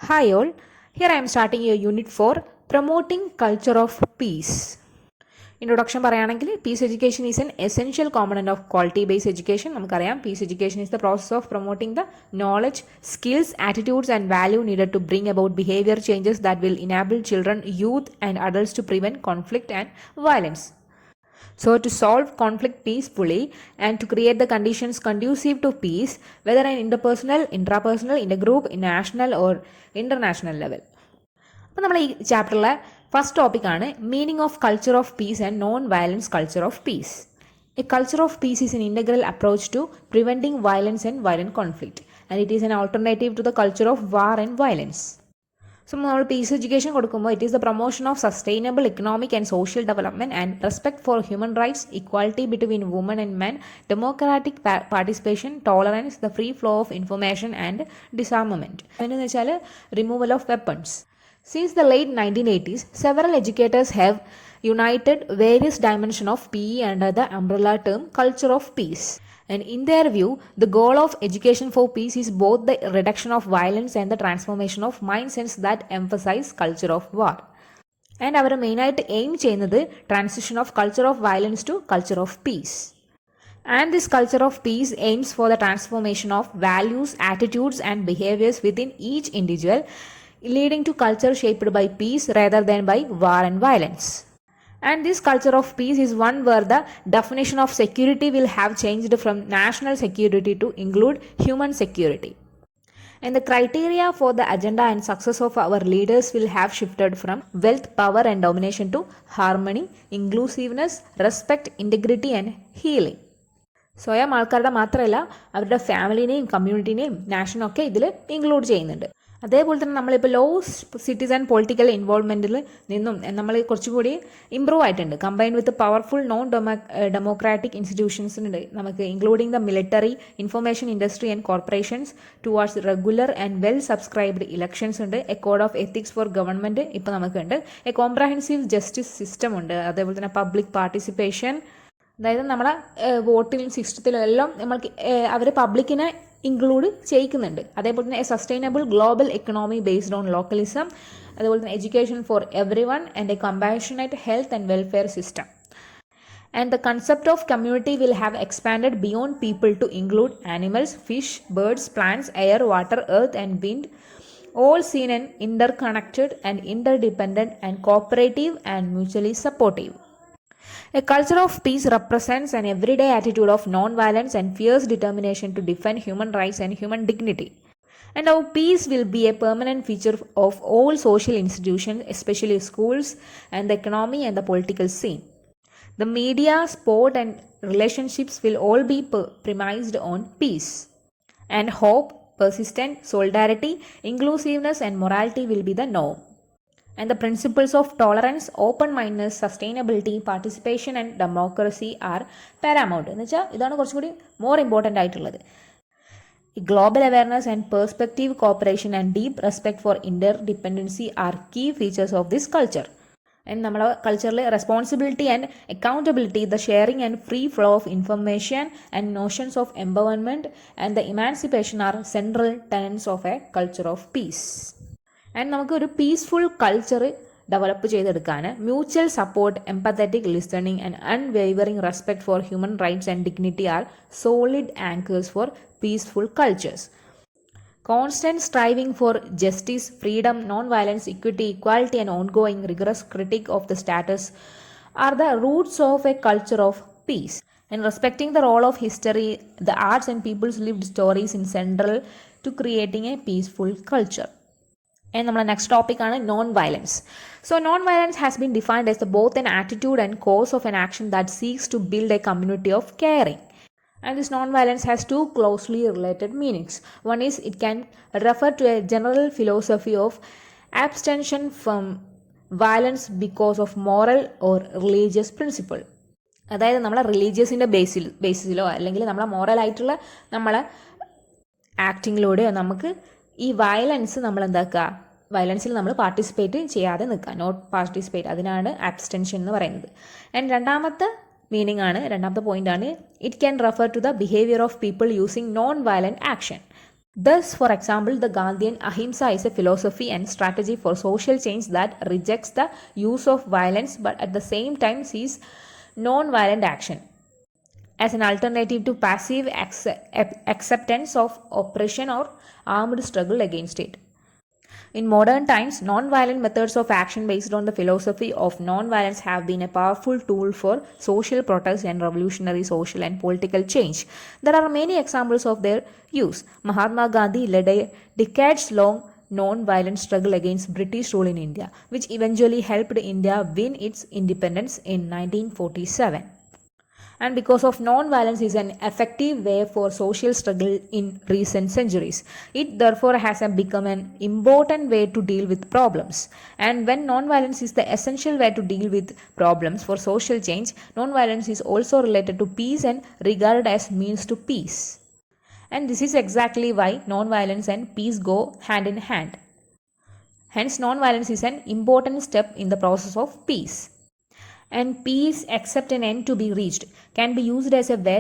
Hi all, here I am starting your unit 4 Promoting Culture of Peace. Introduction പറയുകയാണെങ്കിൽ peace education is an essential component of quality based education. നമുക്കറിയാം peace education is the process of promoting the knowledge, skills, attitudes and value needed to bring about behavior changes that will enable children, youth and adults to prevent conflict and violence. So, to solve conflict peacefully and to create the conditions conducive to peace, whether an interpersonal, intrapersonal, intergroup, national or international level. അപ്പോൾ നമ്മൾ ഈ ചാപ്റ്ററിലെ first ടോപ്പിക്കാണ് meaning of culture of peace and non violence culture of peace. A culture of peace is an integral approach to preventing violence and violent conflict and it is an alternative to the culture of war and violence. So നമ്മൾ peace education കൊടുക്കുമ്പോൾ it is the promotion of sustainable economic and social development and respect for human rights, equality between women and men, democratic participation, tolerance, the free flow of information and disarmament. അതെന്ന് വെച്ചാൽ removal of weapons. Since the late 1980s, several educators have united various dimensions of PE under the umbrella term culture of peace. And in their view, the goal of education for peace is both the reduction of violence and the transformation of mindsets that emphasize culture of war. And our main aim ചെയ്യുന്നത് transition of culture of violence to culture of peace. And this culture of peace aims for the transformation of values, attitudes and behaviors within each individual, leading to culture shaped by peace rather than by war and violence. And this culture of peace is one where the definition of security will have changed from national security to include human security. And the criteria for the agenda and success of our leaders will have shifted from wealth, power and domination to harmony, inclusiveness, respect, integrity and healing. സ്വയം ആൾക്കാരുടെ മാത്രമല്ല അവരുടെ ഫാമിലിനെയും കമ്മ്യൂണിറ്റിനെയും നാഷനൊക്കെ ഇതിൽ include ചെയ്യുന്നുണ്ട്. അതേപോലെ തന്നെ നമ്മളിപ്പോൾ law citizen political ഇൻവോൾവ്മെൻറ്റിൽ നിന്നും നമ്മൾ കുറച്ചുകൂടി ഇമ്പ്രൂവ് ആയിട്ടുണ്ട്. Combined with powerful non democratic ഇൻസ്റ്റിറ്റ്യൂഷൻസിനുണ്ട് നമുക്ക്, including the military, information industry and corporations, towards regular and well subscribed elections ഉണ്ട്, a code of ethics for government ഇപ്പോൾ നമുക്കുണ്ട്, എ കോംപ്രഹെൻസീവ് ജസ്റ്റിസ് സിസ്റ്റം ഉണ്ട്, അതേപോലെ തന്നെ പബ്ലിക് പാർട്ടിസിപ്പേഷൻ, അതായത് നമ്മളെ വോട്ടിലും സിസ്റ്റത്തിലും എല്ലാം നമ്മൾക്ക് അവർ പബ്ലിക്കിനെ ഇൻക്ലൂഡ് ചെയ്യിക്കുന്നുണ്ട്. അതേപോലെ തന്നെ a sustainable global economy based on localism, അതുപോലെ തന്നെ education for everyone and a compassionate health and welfare system. And the concept of community will have expanded beyond people to include animals, fish, birds, plants, air, water, earth and wind, all seen and interconnected and interdependent and cooperative and mutually supportive. A culture of peace represents an everyday attitude of non-violence and fierce determination to defend human rights and human dignity. And our peace will be a permanent feature of all social institutions, especially schools and the economy and the political scene. The media, sport and relationships will all be premised on peace. And hope, persistent, solidarity, inclusiveness and morality will be the norm. And the principles of tolerance, open-mindedness, sustainability, participation and democracy are paramount. എന്ന് വെച്ചാൽ ഇതാണ് കുറച്ചുകൂടി more important ആയിട്ടുള്ളത്. Global awareness and perspective, cooperation and deep respect for interdependency are key features of this culture. And നമ്മളെ കൾച്ചറിൽ responsibility and accountability, the sharing and free flow of information and notions of empowerment and the emancipation are central tenets of a culture of peace. And നമുക്കൊരു peaceful culture develop ചെയ്തെടുക്കാൻ mutual support, empathetic listening and unwavering respect for human rights and dignity are solid anchors for peaceful cultures. Constant striving for justice, freedom, non-violence, equity, equality and ongoing rigorous critique of the status are the roots of a culture of peace. And respecting the role of history, the arts and people's lived stories is central to creating a peaceful culture. And നമ്മുടെ next ടോപ്പിക്കാണ് non violence. So non violence has been defined as both an attitude and cause of an action that seeks to build a community of caring. And this non-violence has two closely related meanings. One is it can refer to a general philosophy of abstention from violence because of moral or religious principle. അതായത് നമ്മളെ റിലീജിയസിൻ്റെ ബേസിലോ അല്ലെങ്കിൽ നമ്മളെ മോറലായിട്ടുള്ള നമ്മളെ ആക്ടിങ്ങിലൂടെയോ നമുക്ക് ഈ violence നമ്മൾ എന്താക്കുക, വയലൻസിൽ നമ്മൾ participate ചെയ്യാതെ നിൽക്കുക, നോട്ട് പാർട്ടിസിപ്പേറ്റ്, അതിനാണ് ആബ്സ്റ്റൻഷൻ എന്ന് പറയുന്നത്. ആൻഡ് രണ്ടാമത്തെ മീനിങ് ആണ്, രണ്ടാമത്തെ പോയിന്റ് ആണ്, it can refer to the behaviour of people using non violent action. Thus, for example, the Gandhian Ahimsa is a philosophy and strategy for social change that rejects the use of violence but at the same time sees non-violent action as an alternative to passive acceptance of oppression or armed struggle against it. In modern times, non-violent methods of action based on the philosophy of non-violence have been a powerful tool for social protest and revolutionary social and political change. There are many examples of their use. Mahatma Gandhi led a decades-long non-violent struggle against British rule in India, which eventually helped India win its independence in 1947. And because of non-violence is an effective way for social struggle in recent centuries. It therefore has become an important way to deal with problems. And when non-violence is the essential way to deal with problems for social change, non-violence is also related to peace and regarded as means to peace. And this is exactly why non-violence and peace go hand in hand. Hence, non-violence is an important step in the process of peace. And peace, except an end to be reached, can be used as a way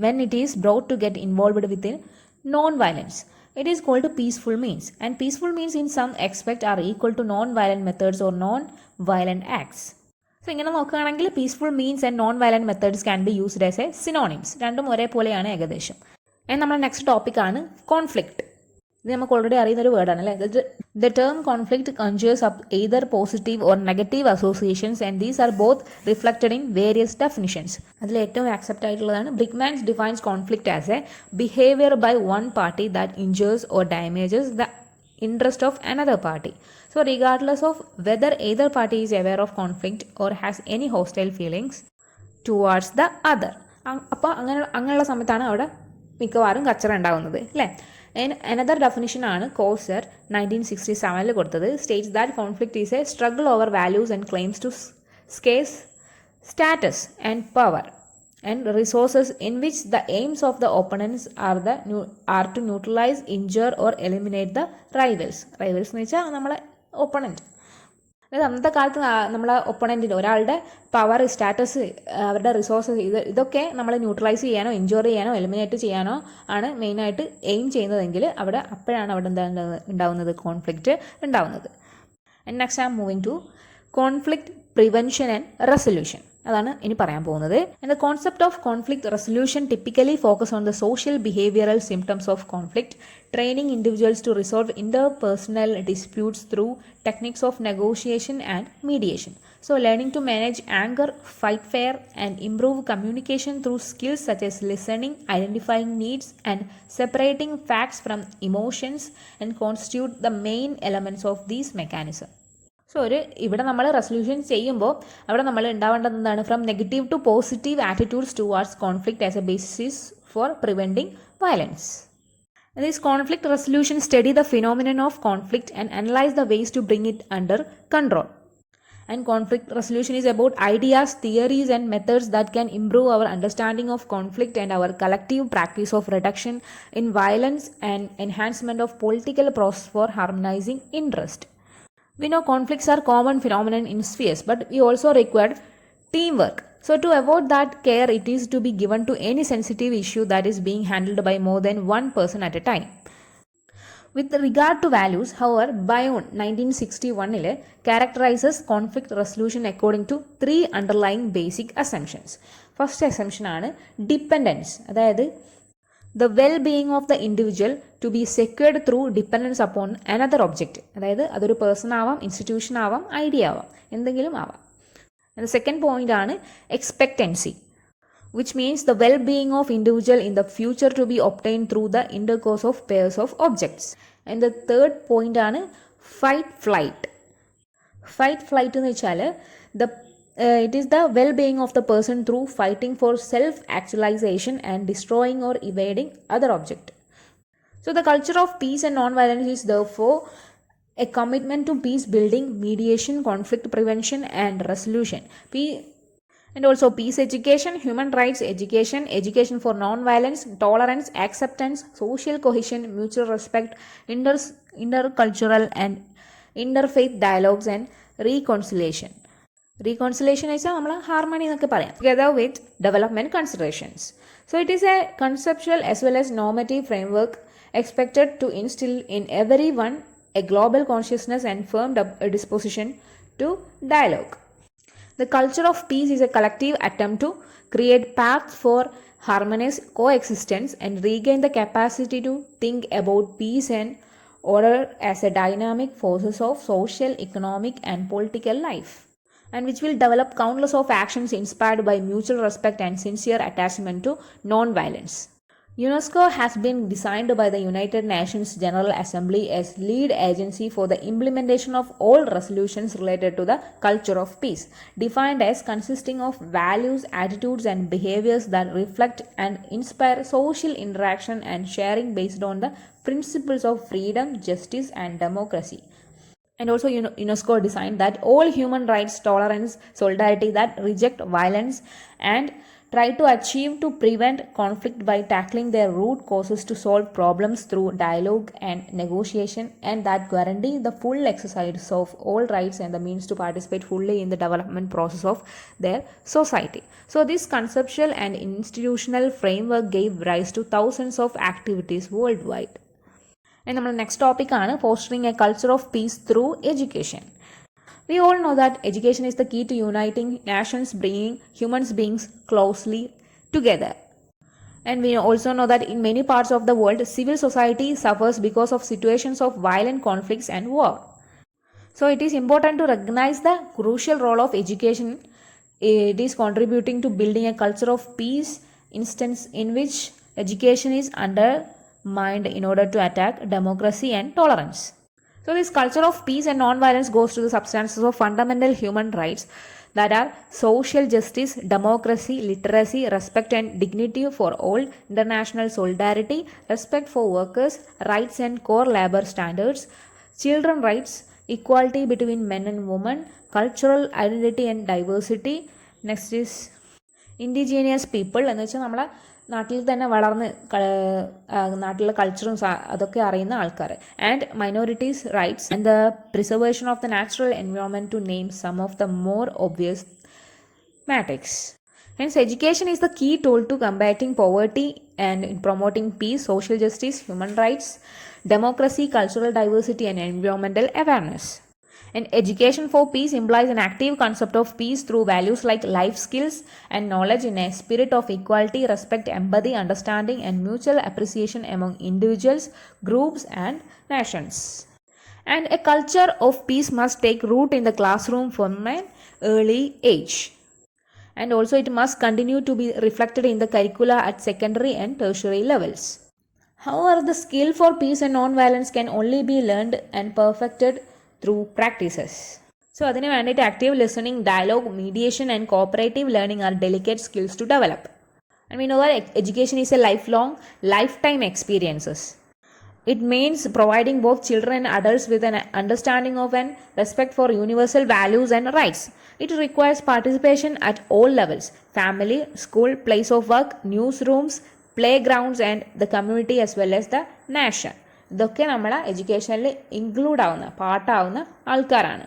when it is brought to get involved within non-violence. It is called peaceful means, and peaceful means in some aspect are equal to non-violent methods or non-violent acts. So ഇങ്ങനെ നോക്കുകയാണെങ്കിൽ peaceful means and non violent methods can be used as A synonyms. രണ്ടും ഒരേപോലെയാണ് ഏകദേശം. And നമ്മുടെ next ടോപ്പിക്കാണ് conflict. ഇത് നമുക്ക് already അറിയുന്ന ഒരു വേർഡാണ് അല്ലേ. The term conflict conjures up either positive or negative associations and these are both reflected in various definitions. അതിൽ ഏറ്റവും ആക്സെപ്റ്റ് ആയിട്ടുള്ളതാണ് Brigman's defines conflict as a behaviour by one party that injures or damages the interest of another party. So regardless of whether either party is aware of conflict or has any hostile feelings towards the other. അപ്പോൾ അങ്ങനെയുള്ള സമയത്താണ് അവിടെ മിക്കവാറും കച്ചറ ഉണ്ടാകുന്നത് അല്ലേ. Another definition ആണ് Coser 1967 കൊടുത്തത്. States that conflict is a struggle over values and claims to scarce status and power and resources in which the aims of the opponents are to neutralise, injure or eliminate the rivals. Rivals എന്ന് വെച്ചാൽ നമ്മളെ opponent. അതായത് അന്നത്തെ കാലത്ത് നമ്മളെ ഒപ്പണൻറ്റിന് ഒരാളുടെ power, status, അവരുടെ resources ഇതൊക്കെ നമ്മൾ ന്യൂട്രലൈസ് ചെയ്യാനോ ഇൻജോർ ചെയ്യാനോ എലിമിനേറ്റ് ചെയ്യാനോ ആണ് മെയിനായിട്ട് എയിം ചെയ്യുന്നതെങ്കിൽ അപ്പോഴാണ് അവിടെ ഉണ്ടാവുന്നത് കോൺഫ്ലിക്റ്റ് ഉണ്ടാവുന്നത്. And next I am moving to conflict prevention and resolution. അതാണ് ഇനി പറയാൻ പോകുന്നത്. And the concept of conflict resolution typically focus on the social behavioural symptoms of conflict, training individuals to resolve interpersonal disputes through techniques of negotiation and mediation. So learning to manage anger, fight fair and improve communication through skills such as listening, identifying needs and separating facts from emotions and constitute the main elements of these mechanisms. So ഇവിടെ നമ്മൾ resolution ചെയ്യുമ്പോൾ അവിടെ നമ്മൾ ഉണ്ടാവേണ്ടത് എന്താണ്? From negative to positive attitudes towards conflict as A basis for preventing violence. This conflict resolution study the phenomenon of conflict and analyze the ways to bring it under control. And conflict resolution is about ideas, theories and methods that can improve our understanding of conflict and our collective practice of reduction in violence and enhancement of political process for harmonizing interest. We know conflicts are common phenomenon in spheres, but we also require teamwork. So to avoid that, care it is to be given to any sensitive issue that is being handled by more than one person at a time. With regard to values, however, Bayon 1961 characterizes conflict resolution according to three underlying basic assumptions. First assumption ആണ് dependence. അതായത് the well-being of the individual to be secured through dependence upon another object. അതായത് അതൊരു person ആവാം, institution ആവാം, idea ആവാം, എന്തെങ്കിലും ആവാം. And the second point ആണ് expectancy, which means the well-being of individual in the future to be obtained through the intercourse of pairs of objects. And the third point ആണ് fight flight. Fight flight എന്ന് വെച്ചാൽ it is the well-being of the person through fighting for self-actualization and destroying or evading other object. So the culture of peace and non-violence is therefore a commitment to peace building, mediation, conflict prevention and resolution. And also peace education, human rights education, education for non-violence, tolerance, acceptance, social cohesion, mutual respect, intercultural and interfaith dialogues and reconciliation. Reconciliation is നമ്മൾ harmony എന്നൊക്കെ പറയാം. Together with development considerations. So it is a conceptual as well as normative framework expected to instill in everyone a global consciousness and firm a disposition to dialogue. The culture of peace is a collective attempt to create paths for harmonious coexistence and regain the capacity to think about peace and order as a dynamic forces of social, economic and political life, and which will develop countless of actions inspired by mutual respect and sincere attachment to non-violence. UNESCO has been designed by the United Nations General Assembly as lead agency for the implementation of all resolutions related to the culture of peace, defined as consisting of values, attitudes and behaviors that reflect and inspire social interaction and sharing based on the principles of freedom, justice and democracy. And also UNESCO designed that all human rights, tolerance, solidarity that reject violence and try to achieve to prevent conflict by tackling their root causes to solve problems through dialogue and negotiation, and that guarantee the full exercise of all rights and the means to participate fully in the development process of their society. So this conceptual and institutional framework gave rise to thousands of activities worldwide. And our next topic is fostering a culture of peace through education. We all know that education is the key to uniting nations, bringing human beings closely together. And we also know that in many parts of the world, civil society suffers because of situations of violent conflicts and war. So it is important to recognize the crucial role of education. It is contributing to building a culture of peace, instance in which education is undermined in order to attack democracy and tolerance. So this culture of peace and non-violence goes to the substances of fundamental human rights that are social justice, democracy, literacy, respect and dignity for all, international solidarity, respect for workers' rights and core labor standards, children rights, equality between men and women, cultural identity and diversity. Next is indigenous people. എന്ന് വെച്ചാൽ നമ്മളെ നാട്ടിൽ തന്നെ വളർന്ന് നാട്ടിലെ കൾച്ചറും അതൊക്കെ അറിയുന്ന ആൾക്കാർ, and minorities rights and the preservation of the natural environment to name some of the more obvious matters. Hence, education is the key tool to combating poverty and in promoting peace, social justice, human rights, democracy, cultural diversity and environmental awareness. And education for peace implies an active concept of peace through values like life skills and knowledge in a spirit of equality, respect, empathy, understanding and mutual appreciation among individuals, groups and nations. And a culture of peace must take root in the classroom from an early age. And also it must continue to be reflected in the curricula at secondary and tertiary levels. However, the skill for peace and non-violence can only be learned and perfected through practices. So അതിന് വേണ്ടിയിട്ട് active listening, dialogue, mediation and cooperative learning are delicate skills to develop. And we know that education is a lifetime experiences. It means providing both children and adults with an understanding of and respect for universal values and rights. It requires participation at all levels: family, school, place of work, newsrooms, playgrounds and the community as well as the nation. ഇതൊക്കെ നമ്മളെ എഡ്യൂക്കേഷനിൽ include ആവുന്ന പാർട്ടാവുന്ന ആൾക്കാരാണ്.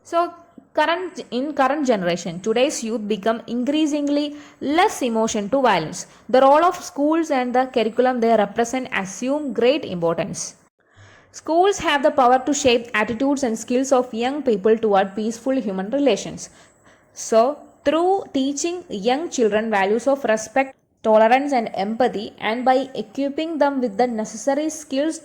So in current generation, today's youth become increasingly less emotion to violence. The role of schools and the curriculum they represent assume great importance. Schools have the power to shape attitudes and skills of young people toward peaceful human relations. So, through teaching young children values of respect, tolerance and empathy, and by equipping them with the necessary skills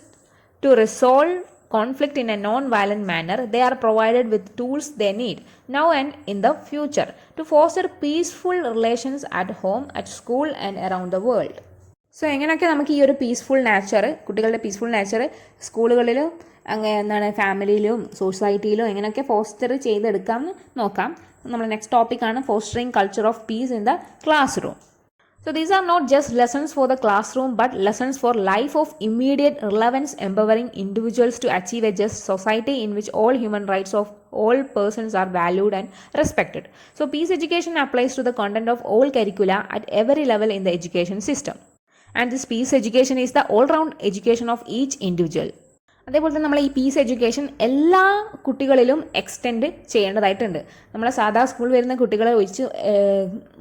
to resolve conflict in a non-violent manner, they are provided with tools they need now and in the future to foster peaceful relations at home, at school and around the world. So എങ്ങനെയൊക്കെ നമുക്ക് ഈ ഒരു peaceful nature, കുട്ടികളുടെ peaceful nature സ്കൂളുകളിലും എന്താണ് ഫാമിലിയിലും സൊസൈറ്റിയിലും എങ്ങനെയൊക്കെ foster ചെയ്തെടുക്കാമെന്ന് നോക്കാം. നമ്മുടെ നെക്സ്റ്റ് ടോപ്പിക്കാണ് fostering culture of piece in the class room. So these are not just lessons for the classroom but lessons for life of immediate relevance, empowering individuals to achieve a just society in which all human rights of all persons are valued and respected. So peace education applies to the content of all curricula at every level in the education system. And this peace education is the all-round education of each individual. അതേപോലെ തന്നെ നമ്മൾ ഈ piece education എല്ലാ കുട്ടികളിലും extend ചെയ്യേണ്ടതായിട്ടുണ്ട്. നമ്മളെ സാധാ സ്കൂളിൽ വരുന്ന കുട്ടികളെ ഒഴിച്ച്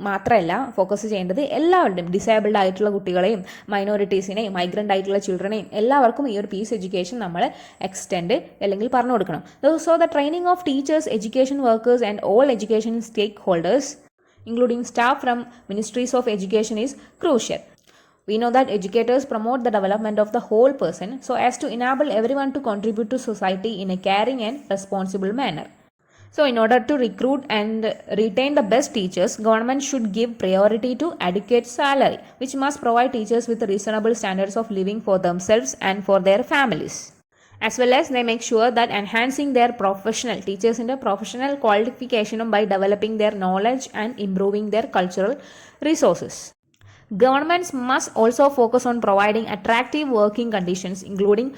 മാത്രമല്ല ഫോക്കസ് ചെയ്യേണ്ടത്, എല്ലാവരുടെയും ഡിസേബിൾഡ് ആയിട്ടുള്ള കുട്ടികളെയും മൈനോറിറ്റീസിനെയും മൈഗ്രൻ്റ് ആയിട്ടുള്ള ചിൽഡ്രനെയും എല്ലാവർക്കും ഈ ഒരു പീസ് എഡ്യൂക്കേഷൻ നമ്മൾ എക്സ്റ്റെൻഡ് അല്ലെങ്കിൽ പറഞ്ഞു കൊടുക്കണം. So the training of teachers, education workers and all education stakeholders including staff from ministries of education is crucial. We know that educators promote the development of the whole person so as to enable everyone to contribute to society in a caring and responsible manner. So in order to recruit and retain the best teachers, government should give priority to adequate salary, which must provide teachers with reasonable standards of living for themselves and for their families. As well as they make sure that enhancing their teachers in the professional qualification by developing their knowledge and improving their cultural resources. Governments must also focus on providing attractive working conditions, including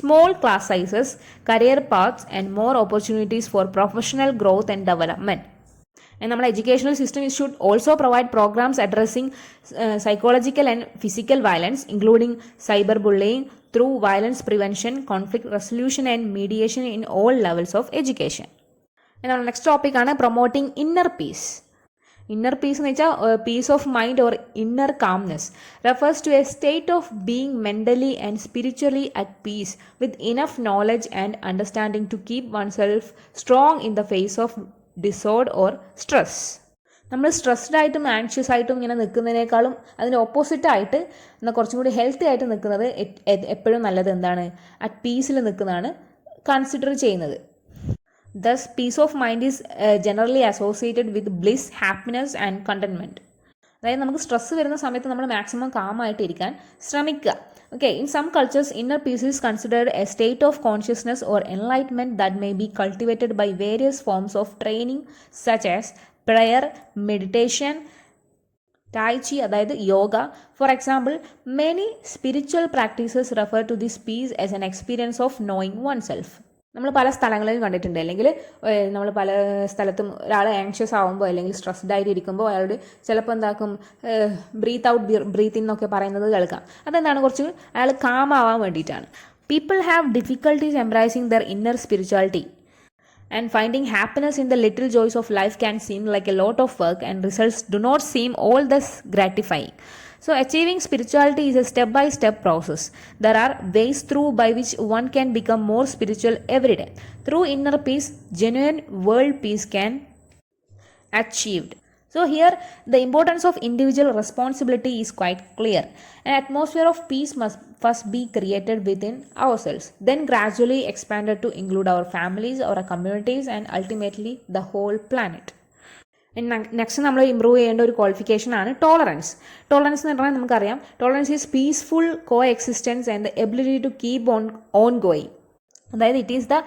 small class sizes, career paths, and more opportunities for professional growth and development. And our educational system should also provide programs addressing psychological and physical violence, including cyberbullying, through violence prevention, conflict resolution, and mediation in all levels of education. And our next topic is promoting inner peace. Inner peace is peace of mind or inner calmness. Refers to a state of being mentally and spiritually at peace with enough knowledge and understanding to keep oneself strong in the face of disorder or stress. നമ്മൾ stressed ആയിട്ടും anxious ആയിട്ടും ഇങ്ങനെ നിൽക്കുന്നതിനേക്കാളും അതിൻ്റെ ഓപ്പോസിറ്റായിട്ട് എന്നാൽ കുറച്ചും കൂടി healthy ആയിട്ട് നിൽക്കുന്നത് എപ്പോഴും നല്ലത് എന്താണ്? അറ്റ് പീസിൽ നിൽക്കുന്നതാണ് കൺസിഡർ ചെയ്യുന്നത്. Thus, peace of mind is generally associated with bliss, happiness and contentment. അതായത് നമുക്ക് സ്ട്രെസ് വരുന്ന സമയത്ത് നമ്മൾ മാക്സിമം കാമായിട്ടിരിക്കാൻ ശ്രമിക്കുക. Okay, in some cultures, inner peace is considered a state of consciousness or enlightenment that may be cultivated by various forms of training such as prayer, meditation, Tai Chi, അതായത് yoga. For example, many spiritual practices refer to this peace as an experience of knowing oneself. നമ്മൾ പല സ്ഥലങ്ങളിലും കണ്ടിട്ടുണ്ട്, അല്ലെങ്കിൽ നമ്മൾ പല സ്ഥലത്തും ഒരാൾ ആങ്ഷ്യസ് ആകുമ്പോൾ അല്ലെങ്കിൽ സ്ട്രെസ്ഡ് ആയിട്ട് ഇരിക്കുമ്പോൾ അയാളോട് ചിലപ്പോൾ എന്താക്കും ബ്രീത്ത് ഔട്ട് ബ്രീത്ത് ഇൻ എന്നൊക്കെ പറയുന്നത് കേൾക്കാം. അതെന്താണ്? കുറച്ച് അയാൾ കാം ആവാൻ വേണ്ടിയിട്ടാണ്. People have difficulties embracing their inner spirituality and finding happiness in the little joys of life can seem like a lot of work and results do not seem all this gratifying. So achieving spirituality is a step-by-step process. There are ways through by which one can become more spiritual every day. Through inner peace, genuine world peace can achieved. So here the importance of individual responsibility is quite clear. An atmosphere of peace must first be created within ourselves, then gradually expanded to include our families, our communities, and ultimately the whole planet. Next നമ്മൾ improve ചെയ്യേണ്ട ഒരു qualification ആണ് tolerance. Tolerance എന്ന് പറഞ്ഞാൽ നമുക്കറിയാം, tolerance is peaceful coexistence and the ability to keep on going. അതായത് it is the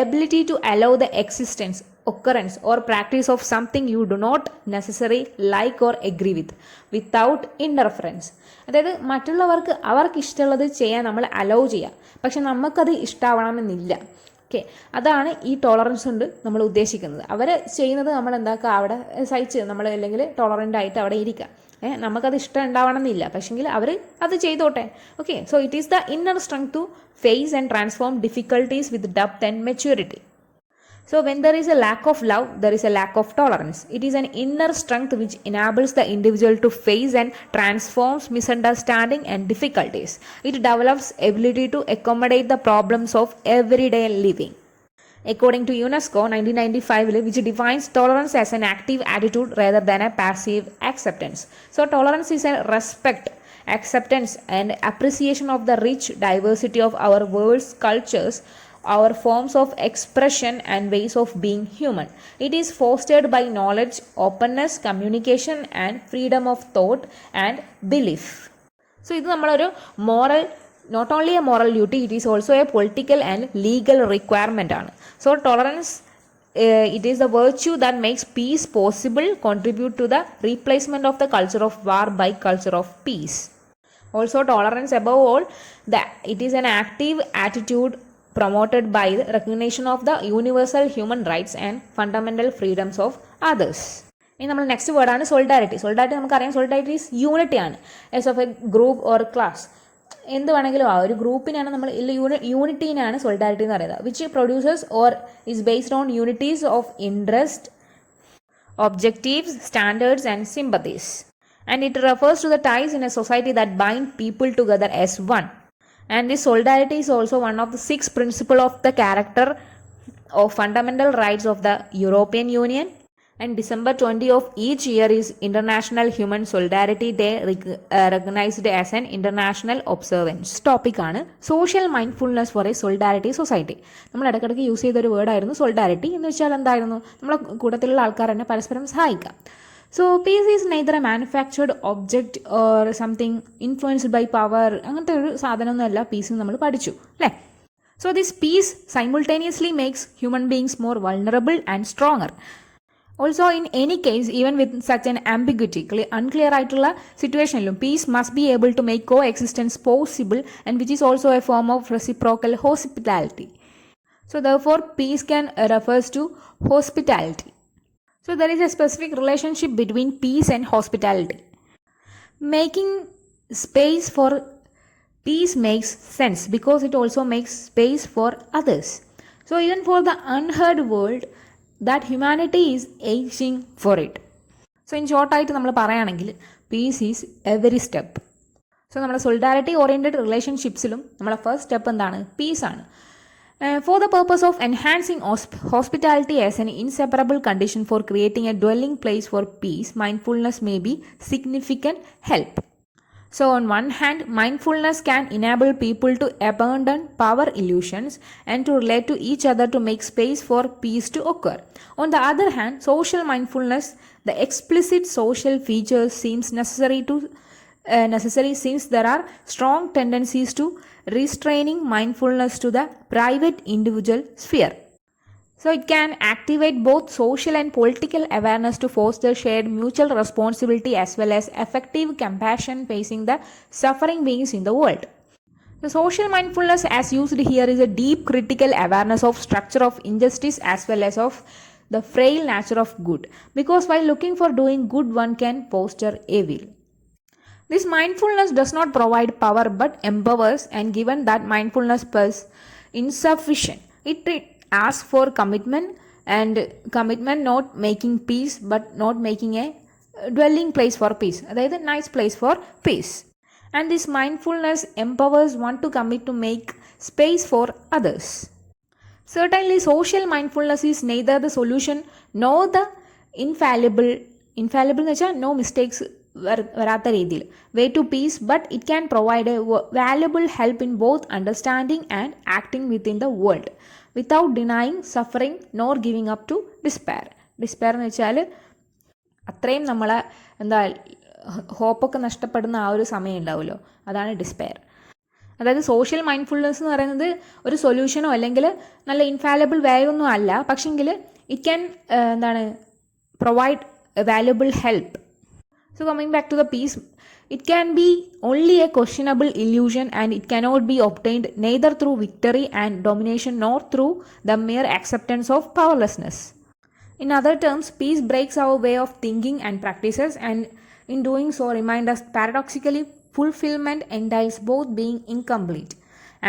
ability to allow the existence, occurrence or practice of something you do not necessarily like or agree with without interference. അതായത് മറ്റുള്ളവർക്ക് അവർക്ക് ഇഷ്ടമുള്ളത് ചെയ്യാൻ നമ്മൾ allow ചെയ്യുക, പക്ഷെ നമുക്കത് ഇഷ്ടമാവണമെന്നില്ല. ഓക്കെ, അതാണ് ഈ ടോളറൻസ് കൊണ്ട് നമ്മൾ ഉദ്ദേശിക്കുന്നത്. അവർ ചെയ്യുന്നത് നമ്മൾ എന്താക്കുക, അവിടെ സഹിച്ച് നമ്മൾ അല്ലെങ്കിൽ ടോളറൻ്റ് ആയിട്ട് അവിടെ ഇരിക്കുക. നമുക്കത് ഇഷ്ടം ഉണ്ടാവണമെന്നില്ല, പക്ഷെങ്കിൽ അവർ അത് ചെയ്തോട്ടെ. Okay, so it is the inner strength to face and transform difficulties with depth and maturity. So when there is a lack of love, there is a lack of tolerance. It is an inner strength which enables the individual to face and transforms misunderstanding and difficulties. It develops ability to accommodate the problems of everyday living. According to UNESCO 1995, which defines tolerance as an active attitude rather than a passive acceptance. So tolerance is a respect, acceptance and appreciation of the rich diversity of our world's cultures, our forms of expression and ways of being human. It is fostered by knowledge, openness, communication and freedom of thought and belief. So ഇത് നമ്മളൊരു moral, not only a moral duty, it is also a political and legal requirement ആണ്. So tolerance, it is the virtue that makes peace possible, contribute to the replacement of the culture of war by culture of peace. Also tolerance above all, that it is an active attitude promoted by the recognition of the universal human rights and fundamental freedoms of others. ഇനി നമ്മൾ next വേർഡാണ് solidarity. Solidarity നമുക്കറിയാം, solidarity is unity ആണ്, as of A group or class. എന്ത് വേണമെങ്കിലും ആ ഒരു ഗ്രൂപ്പിനാണ് നമ്മൾ യൂണിറ്റീനാണ് സോളിഡാരിറ്റി എന്ന് പറയുന്നത്, which producers or is based on unities of interest, objectives, standards, and sympathies. And it refers to the ties in a society that bind people together as one. And this solidarity is also one of the 6 principles of the character of fundamental rights of the European Union. And December 20 of each year is International Human Solidarity Day, recognized as an international observance. Topic ആണ് social mindfulness for a solidarity society. നമ്മൾ ഇടയ്ക്കിടയ്ക്ക് use ചെയ്തൊരു വേർഡായിരുന്നു solidarity. എന്ന് വെച്ചാൽ എന്തായിരുന്നു, നമ്മളെ കൂട്ടത്തിലുള്ള ആൾക്കാർ തന്നെ പരസ്പരം സഹായിക്കാം. So peace is neither a manufactured object or something influenced by power. അങ്ങനത്തെ ഒരു സാധനമൊന്നുമല്ല പീസ് നമ്മൾ പഠിച്ചു അല്ലേ. So this peace simultaneously makes human beings more vulnerable and stronger. Also, in any case, even with such an ambiguity, unclear ആയിട്ടുള്ള സിറ്റുവേഷനിലും peace must be able to make coexistence possible, and which is also a form of reciprocal hospitality. So therefore, peace can refers to hospitality. So there is a specific relationship between peace and hospitality. Making space for peace makes sense because it also makes space for others. So even for the unheard world, that humanity is aging for it. So in short ആയിട്ട് നമ്മൾ പറയുകയാണെങ്കിൽ peace is every step. So നമ്മുടെ solidarity oriented റിലേഷൻഷിപ്സിലും നമ്മളെ first step എന്താണ്, പീസാണ്. For the purpose of enhancing hospitality as an inseparable condition for creating a dwelling place for peace, mindfulness may be significant help. So on one hand, mindfulness can enable people to abandon power illusions and to relate to each other to make space for peace to occur. On the other hand, social mindfulness, the explicit social features seems necessary since there are strong tendencies to restraining mindfulness to the private individual sphere. So it can activate both social and political awareness to foster shared mutual responsibility as well as effective compassion facing the suffering beings in the world. The social mindfulness as used here is a deep critical awareness of structure of injustice as well as of the frail nature of good, because while looking for doing good one can foster evil. This mindfulness does not provide power but empowers, and given that mindfulness is insufficient, it asks for commitment, and commitment not making peace but not making a dwelling place for peace, അതായത് nice place for peace. And this mindfulness empowers one to commit to make space for others. Certainly social mindfulness is neither the solution nor the infallible എന്ന് വെച്ചാൽ no mistakes വരാത്ത രീതിയിൽ way to peace, but it can provide a valuable help in both understanding and acting within the world without denying suffering nor giving up to despair. Despair എന്ന് വെച്ചാൽ അത്രയും നമ്മളെ ഹോപ്പൊക്കെ നഷ്ടപ്പെടുന്ന ആ ഒരു സമയം ഉണ്ടാവുമല്ലോ, അതാണ് ഡിസ്പെയർ. അതായത് സോഷ്യൽ മൈൻഡ്ഫുൾനെസ് എന്ന് പറയുന്നത് ഒരു സൊല്യൂഷനോ അല്ലെങ്കിൽ നല്ല ഇൻഫാലിബിൾ വേ ഒന്നും അല്ല, പക്ഷെങ്കിൽ it can provide A valuable help. So coming back to the peace, it can be only a questionable illusion, and it cannot be obtained neither through victory and domination nor through the mere acceptance of powerlessness. In other terms, peace breaks our way of thinking and practices, and in doing so remind us paradoxically fulfillment entails both being incomplete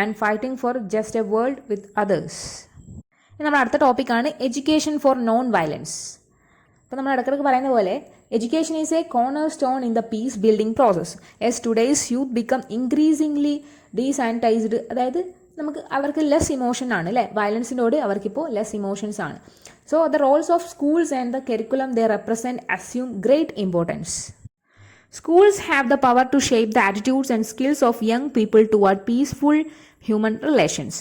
and fighting for just a world with others. നമ്മുടെ അടുത്ത ടോപ്പിക്കാണ് education for non violence. അപ്പോൾ നമ്മൾ ഇടയ്ക്കിടയ്ക്ക് പറയുന്ന പോലെ education is a cornerstone in the peace building process, as today's youth become increasingly desensitized. അതായത് നമുക്ക് അവർക്ക് ലെസ് ഇമോഷൻ ആണ് അല്ലേ, വയലൻസിനോട് അവർക്കിപ്പോൾ ലെസ് ഇമോഷൻസ് ആണ്. So the Rolls of schools and the curriculum they represent assume great importance. Schools have the power to shape the attitudes and skills of young people toward peaceful human relations.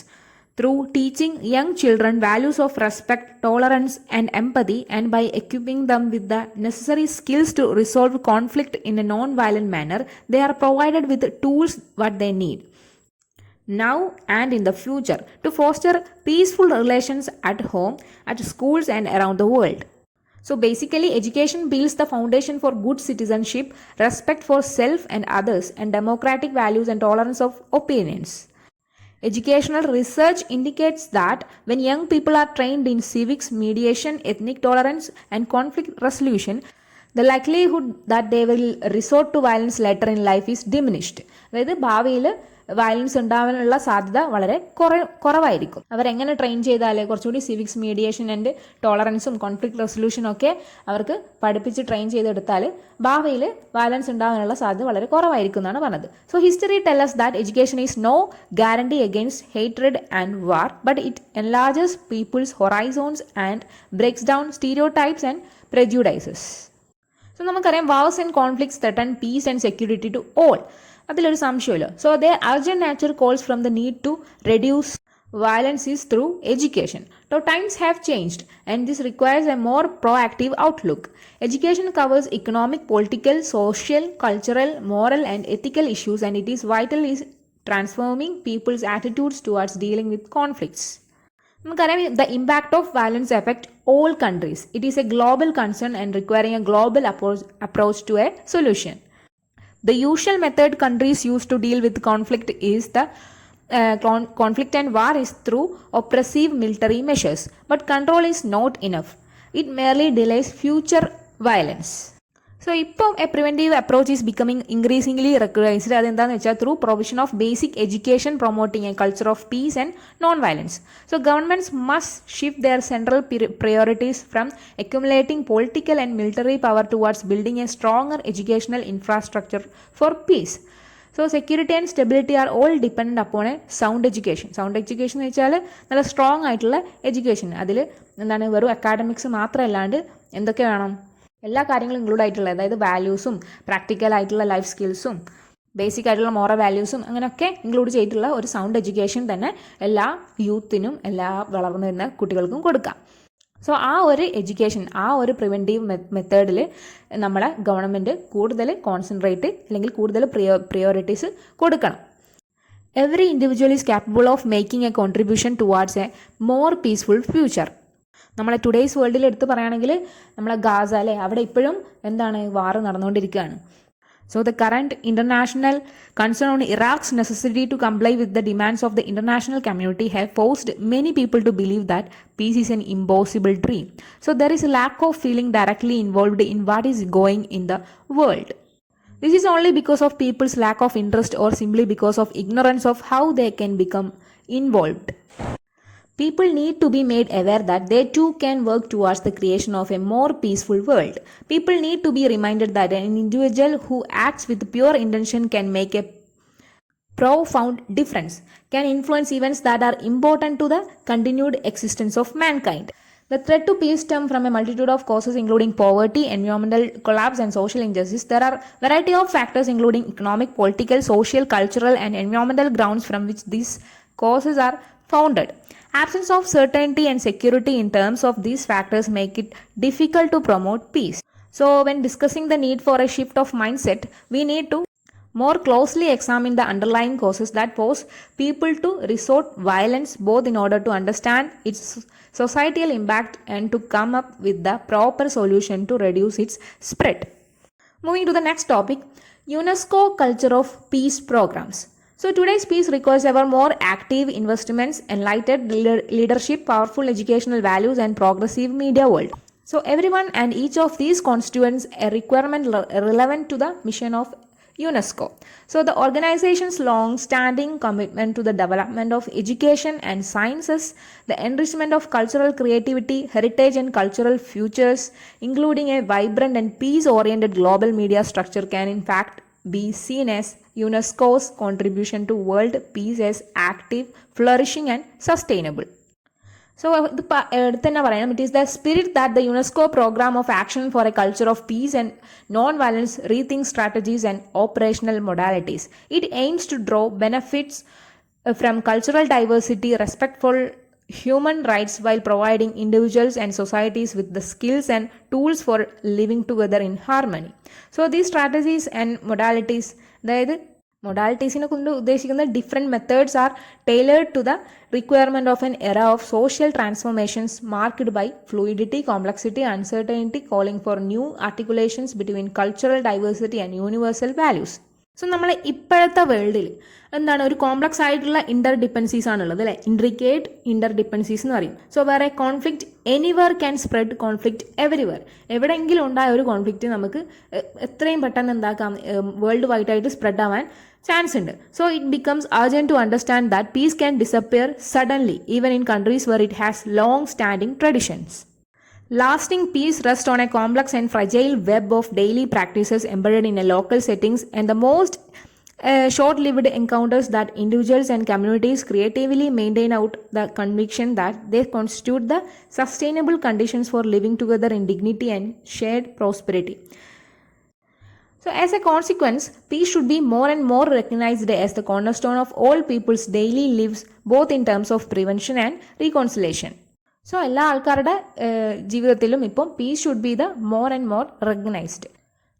Through teaching young children values of respect, tolerance, and empathy, and by equipping them with the necessary skills to resolve conflict in a non-violent manner, they are provided with the tools what they need now and in the future to foster peaceful relations at home, at schools, and around the world. So basically, education builds the foundation for good citizenship, respect for self and others, and democratic values and tolerance of opinions. Educational research indicates that when young people are trained in civics, mediation, ethnic tolerance, and conflict resolution, the likelihood that they will resort to violence later in life is diminished. അതായത് ഭാവിയിൽ violence ഉണ്ടാവാനുള്ള സാധ്യത വളരെ കുറവായിരിക്കും. അവരെങ്ങനെ train ചെയ്താൽ കുറച്ചുകൂടി civics, mediation and ടോളറൻസും conflict റെസൊല്യൂഷനും ഒക്കെ അവർക്ക് പഠിപ്പിച്ച് ട്രെയിൻ ചെയ്തെടുത്താൽ ഭാവിയിൽ വയലൻസ് ഉണ്ടാവാനുള്ള സാധ്യത വളരെ കുറവായിരിക്കും എന്നാണ് പറഞ്ഞത്. So history tell us that education is no guarantee against hatred and war, but it enlarges people's horizons and breaks down stereotypes and prejudices. So നമുക്കറിയാം wars and conflicts threaten peace and security to all. അതിലൊരു സംശയമില്ല. So their urgent nature calls from the need to reduce violence is through education. So times have changed and this requires a more proactive outlook. Education covers economic, political, social, cultural, moral and ethical issues, and it is vital in transforming people's attitudes towards dealing with conflicts. നമുക്കറിയാം the impact of violence affect all countries. It is a global concern and requiring a global approach to a solution. The usual method countries use to deal with conflict is the conflict and war is through oppressive military measures. But control is not enough. It merely delays future violence. So, ഇപ്പോൾ a preventive approach is becoming increasingly recognized. അതെന്താണെന്ന് വെച്ചാൽ through provision of basic education promoting a culture of peace and non-violence. So, governments must shift their central priorities from accumulating political and military power towards building a stronger educational infrastructure for peace. So, security and stability are all dependent upon a sound education. Sound education എന്ന് വെച്ചാൽ നല്ല strong ആയിട്ടുള്ള education. അതിൽ എന്താണ് വെറും academics മാത്രമല്ലാണ്ട് എന്തൊക്കെ വേണം, എല്ലാ കാര്യങ്ങളും ഇൻക്ലൂഡ് ആയിട്ടുള്ള, അതായത് വാല്യൂസും പ്രാക്ടിക്കൽ ആയിട്ടുള്ള ലൈഫ് സ്കിൽസും ബേസിക് ആയിട്ടുള്ള മോറൽ വാല്യൂസും അങ്ങനെയൊക്കെ ഇൻക്ലൂഡ് ചെയ്തിട്ടുള്ള ഒരു സൗണ്ട് എഡ്യൂക്കേഷൻ തന്നെ എല്ലാ യൂത്തിനും എല്ലാ വളർന്നു വരുന്ന കുട്ടികൾക്കും കൊടുക്കാം. സോ ആ ഒരു എഡ്യൂക്കേഷൻ, ആ ഒരു പ്രിവെൻറ്റീവ് മെത്തേഡിൽ നമ്മളെ ഗവൺമെൻറ് കൂടുതൽ കോൺസെൻട്രേറ്റ് അല്ലെങ്കിൽ കൂടുതൽ പ്രിയോറിറ്റീസ് കൊടുക്കണം. Every individual is capable of making A contribution towards A more peaceful future. നമ്മളെ ടുഡേയ്സ് വേൾഡിൽ എടുത്ത് പറയുകയാണെങ്കിൽ നമ്മളെ ഗാസ അല്ലേ, അവിടെ ഇപ്പോഴും എന്താണ് വാർ നടന്നുകൊണ്ടിരിക്കുകയാണ്. So the current international concern on Iraq's necessity to comply with the demands of the international community have forced many people to believe that peace is an impossible dream. So there is a lack of feeling directly involved in what is going in the world. This is only because of people's lack of interest or simply because of ignorance of how they can become involved. People need to be made aware that they too can work towards the creation of a more peaceful world. People need to be reminded that an individual who acts with pure intention can make a profound difference, can influence events that are important to the continued existence of mankind. The threat to peace stems from a multitude of causes including poverty, environmental collapse and social injustice. There are a variety of factors including economic, political, social, cultural and environmental grounds from which these causes are founded. Absence of certainty and security in terms of these factors make it difficult to promote peace. So when discussing the need for a shift of mindset, we need to more closely examine the underlying causes that force people to resort violence, both in order to understand its societal impact and to come up with the proper solution to reduce its spread. Moving to the next topic, UNESCO Culture of Peace Programs. So today's peace requires ever more active investments, enlightened leadership, powerful educational values and progressive media world. So everyone and each of these constituents a requirement relevant to the mission of UNESCO. So the organization's long-standing commitment to the development of education and sciences, the enrichment of cultural creativity, heritage and cultural futures, including a vibrant and peace-oriented global media structure can in fact be seen as UNESCO's contribution to world peace as active, flourishing and sustainable. So it is the spirit that the UNESCO program of action for a culture of peace and non-violence rethink strategies and operational modalities. It aims to draw benefits from cultural diversity, respectful human rights while providing individuals and societies with the skills and tools for living together in harmony. So these strategies and modalities, അതായത് മൊഡാലിറ്റീസിനെ കൊണ്ട് ഉദ്ദേശിക്കുന്ന different methods R tailored to the requirement of an era of social transformations marked by fluidity, complexity, uncertainty, calling for new articulations between cultural diversity and universal values. So നമ്മൾ ഇപ്പോഴത്തെ വേൾഡിൽ എന്താണ് ഒരു complex ആയിട്ടുള്ള Inter ഡിപ്പെൻസീസ് ആണുള്ളത് അല്ലേ, intricate Inter ഡിപ്പെൻസീസ് എന്ന് പറയും. സോ വേറെ conflict anywhere can spread conflict everywhere. എവിടെയെങ്കിലും ഉണ്ടായ ഒരു കോൺഫ്ലിക്റ്റ് നമുക്ക് എത്രയും പെട്ടെന്ന് എന്താക്കാം, വേൾഡ് വൈഡ് ആയിട്ട് സ്പ്രെഡ് ആവാൻ ചാൻസ് ഉണ്ട്. So it becomes urgent to understand that peace can disappear suddenly even in countries where it has long standing traditions. Lasting peace rests on a complex and fragile web of daily practices embedded in a local settings and the most short-lived encounters that individuals and communities creatively maintain out the conviction that they constitute the sustainable conditions for living together in dignity and shared prosperity. So as a consequence, peace should be more and more recognized as the cornerstone of all people's daily lives, both in terms of prevention and reconciliation. So എല്ലാ ആൾക്കാരുടെ ജീവിതത്തിലും ഇപ്പം peace should be the more and more recognised.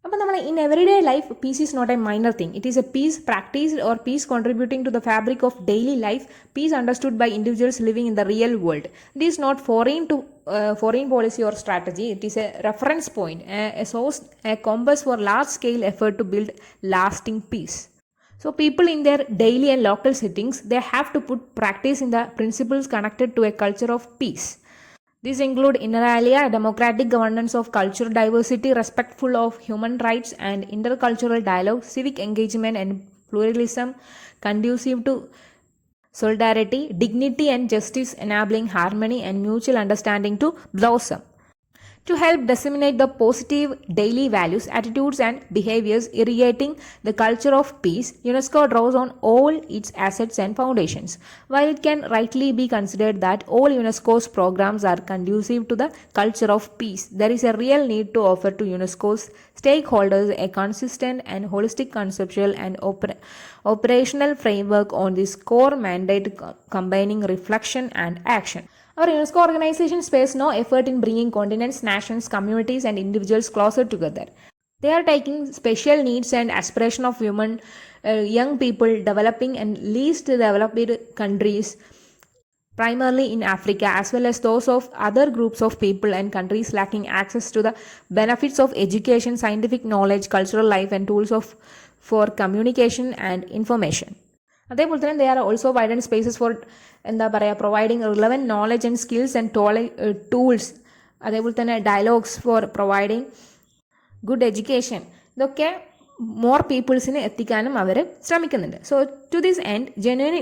അപ്പോൾ നമ്മൾ in everyday life peace is not a minor thing. It is a peace practised or peace contributing to the fabric of daily life, peace understood by individuals living in the real world. It is not foreign policy or strategy. It is a reference point, a source, a compass for large scale effort to build lasting peace. So people in their daily and local settings, they have to put practice in the principles connected to a culture of peace. These include inter alia democratic governance of cultural diversity, respectful of human rights and intercultural dialogue, civic engagement and pluralism, conducive to solidarity, dignity and justice, enabling harmony and mutual understanding to blossom. To help disseminate the positive daily values, attitudes and behaviors irrigating the culture of peace, UNESCO draws on all its assets and foundations. While it can rightly be considered that all UNESCO's programs are conducive to the culture of peace, there is a real need to offer to UNESCO's stakeholders a consistent and holistic conceptual and operational framework on this core mandate combining reflection and action. Our UNESCO organization spares no effort in bringing continents, nations, communities and individuals closer together. They are taking special needs and aspiration of young people developing and least developed countries, primarily in Africa, as well as those of other groups of people and countries lacking access to the benefits of education, scientific knowledge, cultural life and tools for communication and information. അതേപോലെ തന്നെ they are also widened spaces for എന്താ പറയുക providing relevant knowledge and skills and tools, അതേപോലെ തന്നെ dialogues for providing good education. ഇതൊക്കെ more പീപ്പിൾസിന് എത്തിക്കാനും അവർ ശ്രമിക്കുന്നുണ്ട്. So to this end genuine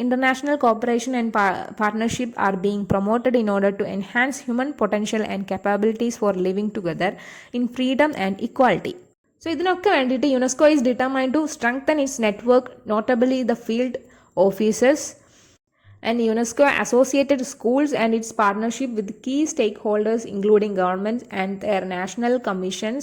international cooperation and partnership are being promoted in order to enhance human potential and capabilities for living together in freedom and equality. So ഇതിനൊക്കെ വേണ്ടിയിട്ട് UNESCO is determined to strengthen its network, നോട്ടബിളി the field officers and UNESCO associated schools and its partnership with key stakeholders including governments and their national commissions,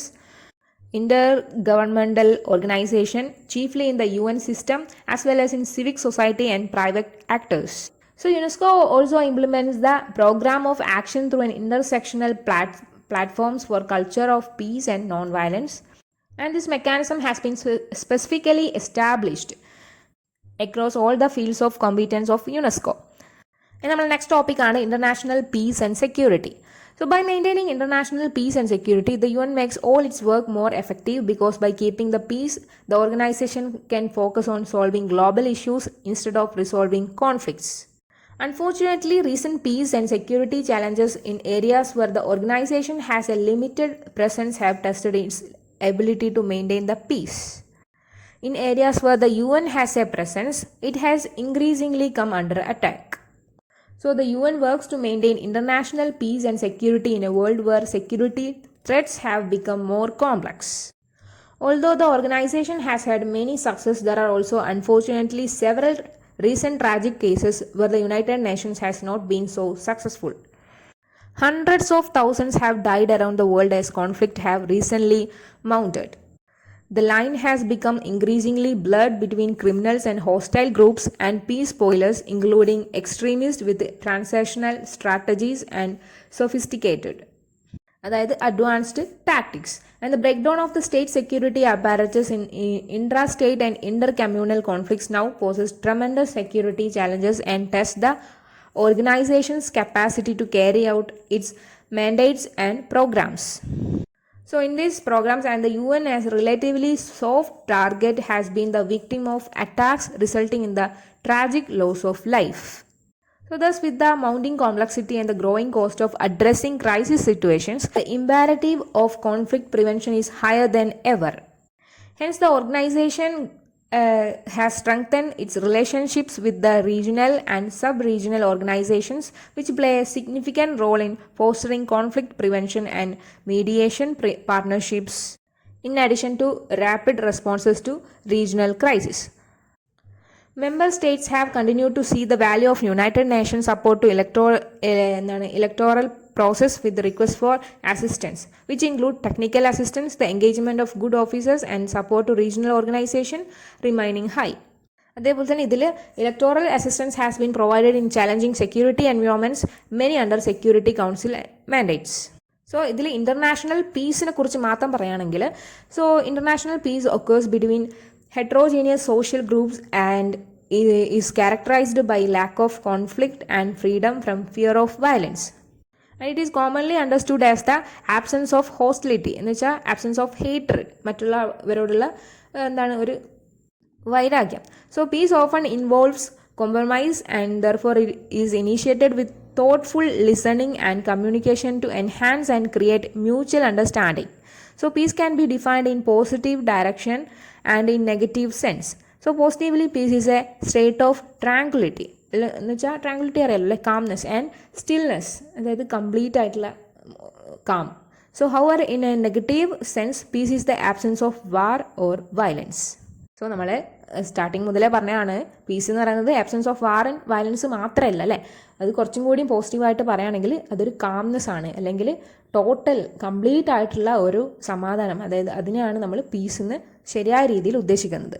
intergovernmental organization, chiefly in the UN system as well as in civic society and private actors. So UNESCO also implements the program of action through an intersectional platforms for culture of peace and non-violence, and this mechanism has been specifically established across all the fields of competence of UNESCO. And our next topic is international peace and security. So by maintaining international peace and security, the UN makes all its work more effective because by keeping the peace, the organization can focus on solving global issues instead of resolving conflicts. Unfortunately, recent peace and security challenges in areas where the organization has a limited presence have tested its ability to maintain the peace. In areas where the UN has a presence, it has increasingly come under attack. So the UN works to maintain international peace and security in a world where security threats have become more complex. Although the organization has had many successes, there are also unfortunately several recent tragic cases where the United Nations has not been so successful. Hundreds of thousands have died around the world as conflict have recently mounted. The line has become increasingly blurred between criminals and hostile groups and peace spoilers, including extremists with transactional strategies and sophisticated, advanced tactics. And the breakdown of the state security apparatus in intra-state and intercommunal conflicts now poses tremendous security challenges and tests the organization's capacity to carry out its mandates and programs. So in these programs, and the UN as a relatively soft target has been the victim of attacks resulting in the tragic loss of life. So thus, with the mounting complexity and the growing cost of addressing crisis situations, the imperative of conflict prevention is higher than ever. Hence, the organization has strengthened its relationships with the regional and sub-regional organizations, which play a significant role in fostering conflict prevention and mediation partnerships, in addition to rapid responses to regional crises. Member states have continued to see the value of United Nations support to electoral process with the request for assistance, which include technical assistance, the engagement of good officers, and support to regional organization remaining high. അതേപോലെ തന്നെ ഇതിൽ electoral assistance has been provided in challenging security environments many under security council mandates. So ഇതിൽ international പീസിനെ കുറിച്ച് മാത്രം പറയുകയാണെങ്കിൽ, so international peace occurs between heterogeneous social groups and is characterized by lack of conflict and freedom from fear of violence. And it is commonly understood as the absence of hostility, എന്ന് വെച്ചാൽ absence of hatred, മറ്റുള്ളവരോടുള്ള എന്താണ് ഒരു വൈരാഗ്യം. So peace often involves compromise and therefore it is initiated with thoughtful listening and communication to enhance and create mutual understanding. So peace can be defined in positive direction and in negative sense. So positively, peace is a state of tranquility. എന്ന് വെച്ചാൽ tranquility അറിയാലോ, അല്ലെ, calmness and stillness, അതായത് complete ആയിട്ടുള്ള calm. So however in a negative sense peace is the absence of war or violence. So നമ്മൾ starting മുതലേ പറഞ്ഞതാണ് peace എന്ന് പറയുന്നത് absence of war and violence മാത്രമല്ല, അല്ലേ, അത് കുറച്ചും കൂടി പോസിറ്റീവായിട്ട് പറയുകയാണെങ്കിൽ അതൊരു കാംനെസ് ആണ്, അല്ലെങ്കിൽ ടോട്ടൽ കംപ്ലീറ്റ് ആയിട്ടുള്ള ഒരു സമാധാനം, അതായത് അതിനെയാണ് നമ്മൾ പീസ് എന്ന് ശരിയായ രീതിയിൽ ഉദ്ദേശിക്കുന്നത്.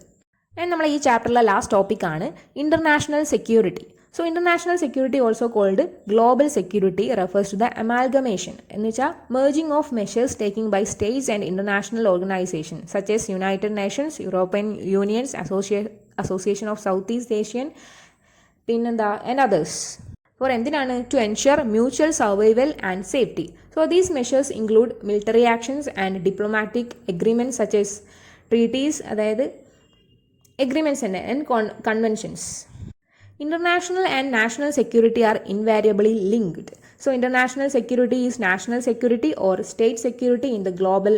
നമ്മൾ ഈ ചാപ്റ്ററിലെ ലാസ്റ്റ് ടോപ്പിക്കാണ് international security. So international security, also called global security, refers to the amalgamation, എന്ന് വെച്ചാൽ merging of measures taken by states and international organizations such as United Nations, European Unions, Association of Southeast Asian, പിന്നെന്താ, and others. For എന്തിനാണ്? To ensure mutual survival and safety. So these measures include military actions and diplomatic agreements such as treaties, അതായത് agreements and conventions. International and national security are invariably linked. So international security is national security or state security in the global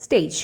stage.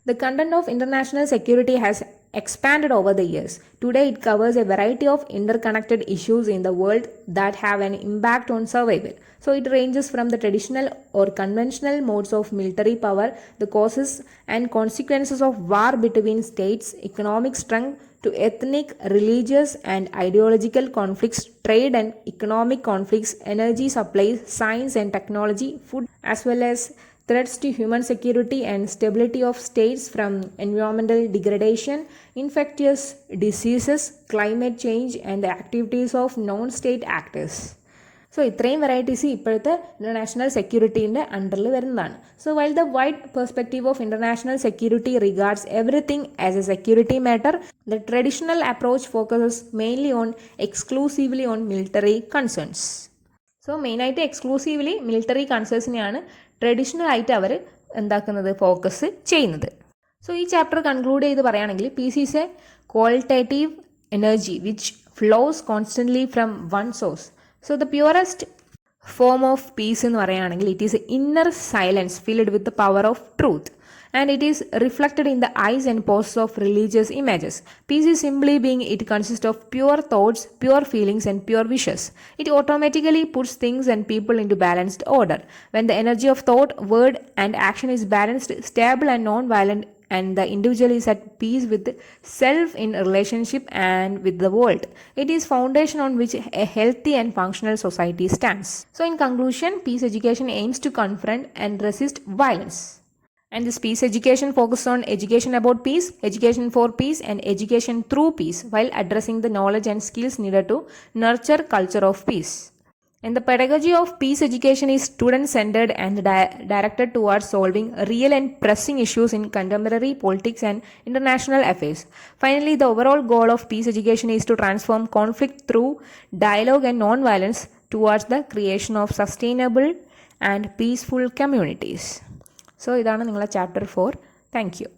The content of international security has expanded over the years. Today it covers a variety of interconnected issues in the world that have an impact on survival. So it ranges from the traditional or conventional modes of military power, the causes and consequences of war between states, economic strength, to ethnic, religious and ideological conflicts, trade and economic conflicts, energy supplies, science and technology, food, as well as threats to human security and stability of states from environmental degradation, infectious diseases, climate change and the activities of non-state actors. So ഇത്രയും varieties ഇപ്പോഴത്തെ international സെക്യൂരിറ്റീൻ്റെ അണ്ടറിൽ വരുന്നതാണ്. So while the wide perspective of international security regards everything as a security matter, the traditional approach focuses mainly on exclusively on military concerns. So മെയിനായിട്ട് exclusively military കൺസേൺസിനെയാണ് traditional ആയിട്ട് അവർ എന്താക്കുന്നത്, ഫോക്കസ് ചെയ്യുന്നത്. സോ ഈ ചാപ്റ്റർ കൺക്ലൂഡ് ചെയ്ത് പറയുകയാണെങ്കിൽ peace is a qualitative energy which flows constantly from one source. So the purest form of peace എന്ന് പറയുകയാണെങ്കിൽ it is inner silence filled with the power of truth, and it is reflected in the eyes and poses of religious images. Peace is simply being, it consists of pure thoughts, pure feelings and pure wishes. It automatically puts things and people into balanced order. When the energy of thought, word and action is balanced, stable and non-violent, and the individual is at peace with self in relationship and with the world, it is foundation on which a healthy and functional society stands. So in conclusion, peace education aims to confront and resist violence. And this peace education focuses on education about peace, education for peace and education through peace, while addressing the knowledge and skills needed to nurture culture of peace. And the pedagogy of peace education is student-centered and directed towards solving real and pressing issues in contemporary politics and international affairs. Finally, the overall goal of peace education is to transform conflict through dialogue and non-violence towards the creation of sustainable and peaceful communities. So ഇതാണ് നിങ്ങളെ chapter 4. Thank you.